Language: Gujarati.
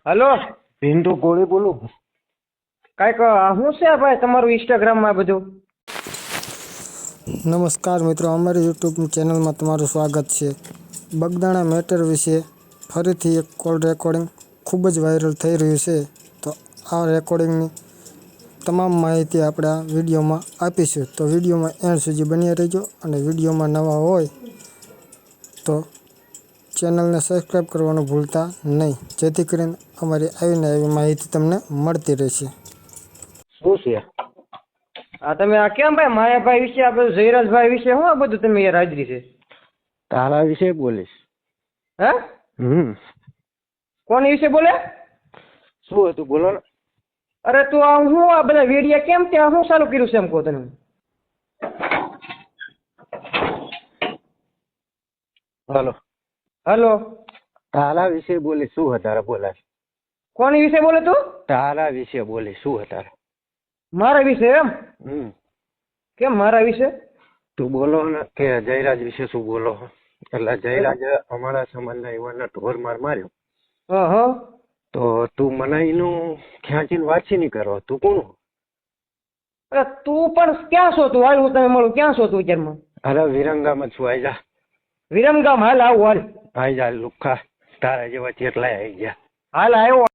હલો, પિન્ટુ કોળી બોલું. કાંઈક શું છે ભાઈ તમારું ઇન્સ્ટાગ્રામમાં બધું? નમસ્કાર મિત્રો, અમારી યુટ્યુબ ચેનલમાં તમારું સ્વાગત છે. બગદાણા મેટર વિશે ફરીથી એક કોલ રેકોર્ડિંગ ખૂબ જ વાયરલ થઈ રહ્યું છે. તો આ રેકોર્ડિંગની તમામ માહિતી આપણે આ વિડીયોમાં આપીશું. તો વિડીયોમાં એન્ડ સુધી બન્યા રહેજો, અને વિડીયોમાં નવા હોય તો ચેનલને સબસ્ક્રાઈબ કરવાનું ભૂલતા નહીં, જેથી કરીને અમારી આવીને આવી માહિતી તમને મળતી રહેશે. શું છે? આ તમે આ કેમ ભાઈ માયાભાઈ વિશે, આ બધું જયરાજભાઈ વિશે શું આ બધું તમે યાર હાજરી છે? તારા વિશે બોલીશ. હે? કોની વિશે બોલે? શું હતું બોલો ને. અરે તું આ હું આ બધા વિડીયા કેમ ત્યાં શું ચાલુ કર્યું છે એમ કહો તમે? હાલો, હલો, તારા વિશે બોલી. શું હતા બોલાય? કોની વિશે બોલે તું? તારા વિશે બોલી. શું હતા? મારા વિશે એમ? કેમ મારા વિશે? તું બોલો ને કે જયરાજ વિશે શું બોલો? એટલે જયરાજ અમારા સમાજના યુવાનના ઢોર માર માર્યો. હા. તો તું મને એનું ખેંચીને વાંચી નહીં કરો. તું કોણ? અરે તું પણ ક્યાં છો તું? હાલ હું તમે મળું. ક્યાં છો તું અત્યારમાં? અરે વિરંગામાં છું. આઈ જા. વિરમગામ હાલ આવું હાલ. આઈ જા લુખા. તારા જેવા ચેટલાય આઈ ગયા. હાલ આવ્યો.